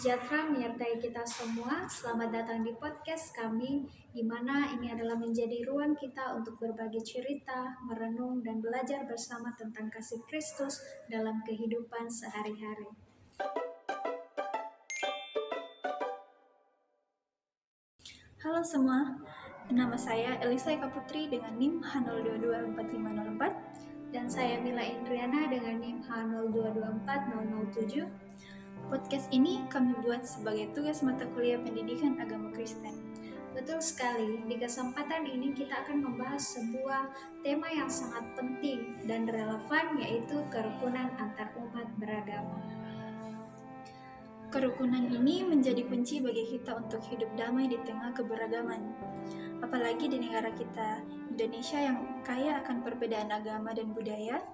sejahtera menyertai kita semua. Selamat datang di podcast kami, di mana ini adalah menjadi ruang kita untuk berbagi cerita, merenung, dan belajar bersama tentang kasih Kristus dalam kehidupan sehari-hari. Halo semua, nama saya Elisa Eka Putri dengan NIM H02245004. Dan saya Mila Indriana dengan NIM H02240007. Podcast ini kami buat sebagai tugas mata kuliah pendidikan agama Kristen. Betul sekali, di kesempatan ini kita akan membahas sebuah tema yang sangat penting dan relevan, yaitu kerukunan antar umat beragama. Kerukunan ini menjadi kunci bagi kita untuk hidup damai di tengah keberagaman. Apalagi di negara kita, Indonesia yang kaya akan perbedaan agama dan budaya.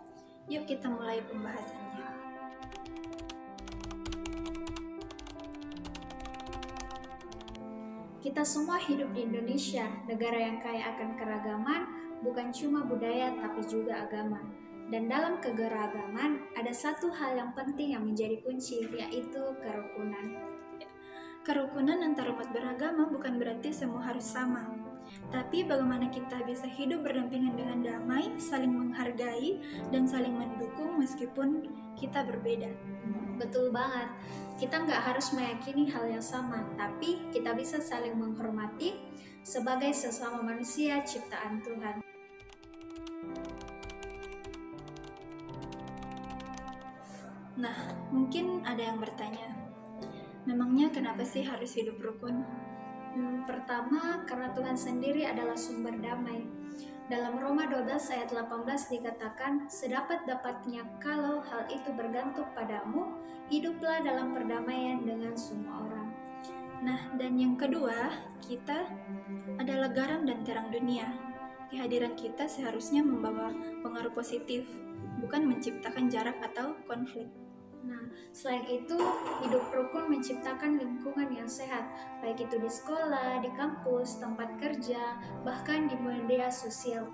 Yuk kita mulai pembahasannya. Kita semua hidup di Indonesia, negara yang kaya akan keragaman, bukan cuma budaya tapi juga agama. Dan dalam keberagaman, ada satu hal yang penting yang menjadi kunci, yaitu kerukunan. Kerukunan antar umat beragama bukan berarti semua harus sama. Tapi bagaimana kita bisa hidup berdampingan dengan damai, saling menghargai, dan saling mendukung meskipun kita berbeda. Betul banget, kita nggak harus meyakini hal yang sama, tapi kita bisa saling menghormati sebagai sesama manusia ciptaan Tuhan. Nah, mungkin ada yang bertanya, memangnya kenapa sih harus hidup rukun? Pertama, karena Tuhan sendiri adalah sumber damai. Dalam Roma 12 ayat 18 dikatakan, sedapat-dapatnya kalau hal itu bergantung padamu, hiduplah dalam perdamaian dengan semua orang. Nah, dan yang kedua, kita adalah garam dan terang dunia. Kehadiran kita seharusnya membawa pengaruh positif, bukan menciptakan jarak atau konflik. Nah, selain itu, hidup rukun menciptakan lingkungan yang sehat, baik itu di sekolah, di kampus, tempat kerja, bahkan di media sosial.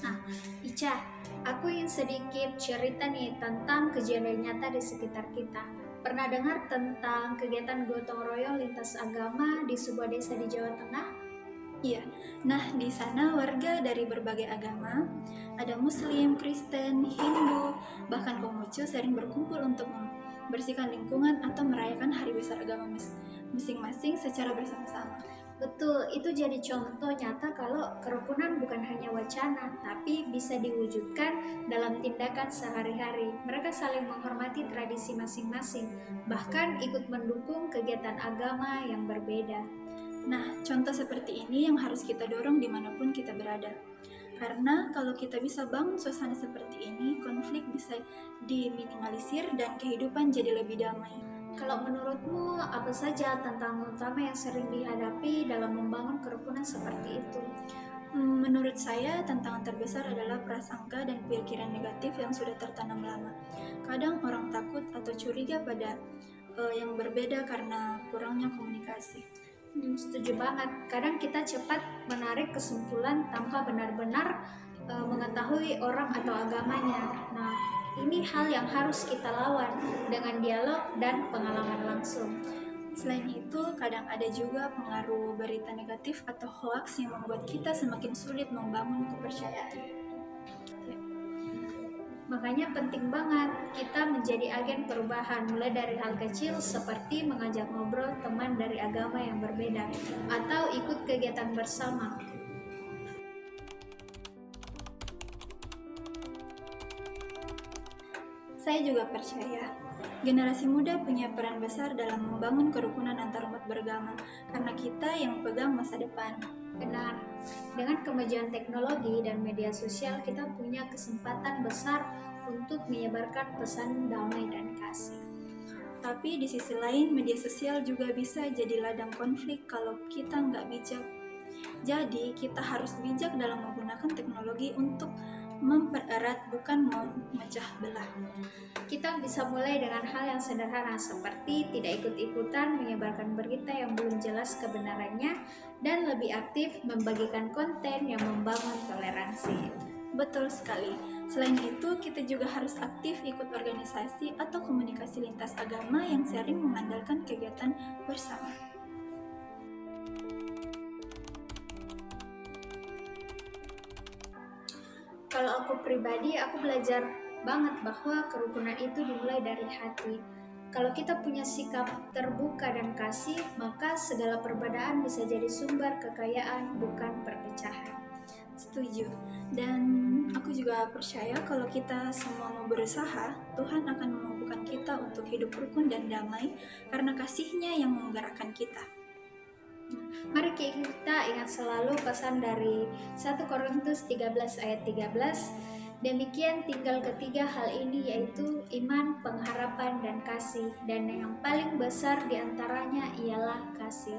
Nah, Ica, aku ingin sedikit cerita nih tentang kejadian nyata di sekitar kita. Pernah dengar tentang kegiatan gotong royong lintas agama di sebuah desa di Jawa Tengah? Iya, nah di sana warga dari berbagai agama, ada Muslim, Kristen, Hindu, bahkan Konghucu sering berkumpul untuk membersihkan lingkungan atau merayakan hari besar agama masing-masing secara bersama-sama. Betul, itu jadi contoh nyata kalau kerukunan bukan hanya wacana, tapi bisa diwujudkan dalam tindakan sehari-hari. Mereka saling menghormati tradisi masing-masing, bahkan ikut mendukung kegiatan agama yang berbeda. Nah, contoh seperti ini yang harus kita dorong dimanapun kita berada. Karena kalau kita bisa bangun suasana seperti ini, konflik bisa diminimalisir dan kehidupan jadi lebih damai. Kalau menurutmu, apa saja tantangan utama yang sering dihadapi dalam membangun kerukunan seperti itu? Menurut saya, tantangan terbesar adalah prasangka dan pikiran negatif yang sudah tertanam lama. Kadang orang takut atau curiga pada yang berbeda karena kurangnya komunikasi. Setuju banget. Kadang kita cepat menarik kesimpulan tanpa benar-benar mengetahui orang atau agamanya. Nah, ini hal yang harus kita lawan dengan dialog dan pengalaman langsung. Selain itu, kadang ada juga pengaruh berita negatif atau hoaks yang membuat kita semakin sulit membangun kepercayaan. Makanya penting banget kita menjadi agen perubahan, mulai dari hal kecil seperti mengajak ngobrol teman dari agama yang berbeda atau ikut kegiatan bersama. Saya juga percaya generasi muda punya peran besar dalam membangun kerukunan antar umat beragama karena kita yang pegang masa depan. Benar, dengan kemajuan teknologi dan media sosial kita punya kesempatan besar untuk menyebarkan pesan damai dan kasih. Tapi di sisi lain, media sosial juga bisa jadi ladang konflik kalau kita nggak bijak. Jadi kita harus bijak dalam menggunakan teknologi untuk mempererat, bukan memecah belah. Kita bisa mulai dengan hal yang sederhana seperti tidak ikut-ikutan menyebarkan berita yang belum jelas kebenarannya dan lebih aktif membagikan konten yang membangun toleransi. Betul sekali. Selain itu, kita juga harus aktif ikut organisasi atau komunikasi lintas agama yang sering mengandalkan kegiatan bersama. Kalau aku pribadi, aku belajar banget bahwa kerukunan itu dimulai dari hati. Kalau kita punya sikap terbuka dan kasih, maka segala perbedaan bisa jadi sumber kekayaan, bukan perpecahan. Setuju. Dan aku juga percaya kalau kita semua mau berusaha, Tuhan akan memampukan kita untuk hidup rukun dan damai karena kasih-Nya yang menggerakkan kita. Mari kita ingat selalu pesan dari 1 Korintus 13 ayat 13. Demikian tinggal ketiga hal ini, yaitu iman, pengharapan, dan kasih. Dan yang paling besar diantaranya ialah kasih.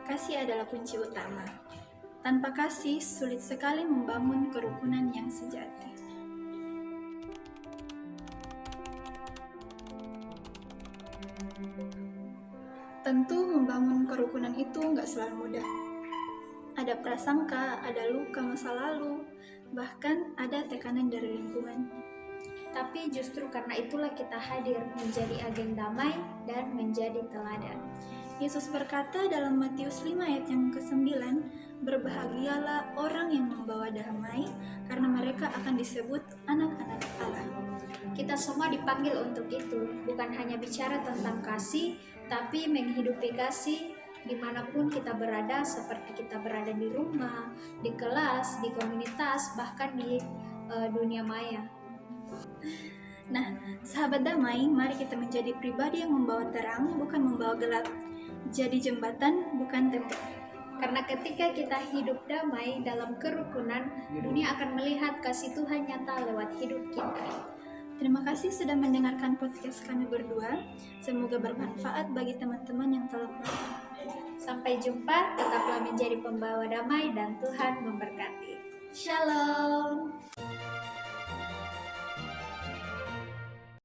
Kasih adalah kunci utama. Tanpa kasih, sulit sekali membangun kerukunan yang sejati. Tentu membangun kerukunan itu nggak selalu mudah. Ada prasangka, ada luka masa lalu, bahkan ada tekanan dari lingkungan. Tapi justru karena itulah kita hadir menjadi agen damai dan menjadi teladan. Yesus berkata dalam Matius 5 ayat yang ke-9, berbahagialah orang yang membawa damai, karena mereka akan disebut anak-anak Allah. Kita semua dipanggil untuk itu, bukan hanya bicara tentang kasih, tapi menghidupi kasih dimanapun kita berada, seperti kita berada di rumah, di kelas, di komunitas, bahkan di dunia maya. Nah, sahabat damai, mari kita menjadi pribadi yang membawa terang, bukan membawa gelap. Jadi jembatan, bukan tembok. Karena ketika kita hidup damai dalam kerukunan, dunia akan melihat kasih Tuhan nyata lewat hidup kita. Terima kasih sudah mendengarkan podcast kami berdua. Semoga bermanfaat bagi teman-teman yang telah menonton. Sampai jumpa, tetaplah menjadi pembawa damai dan Tuhan memberkati. Shalom.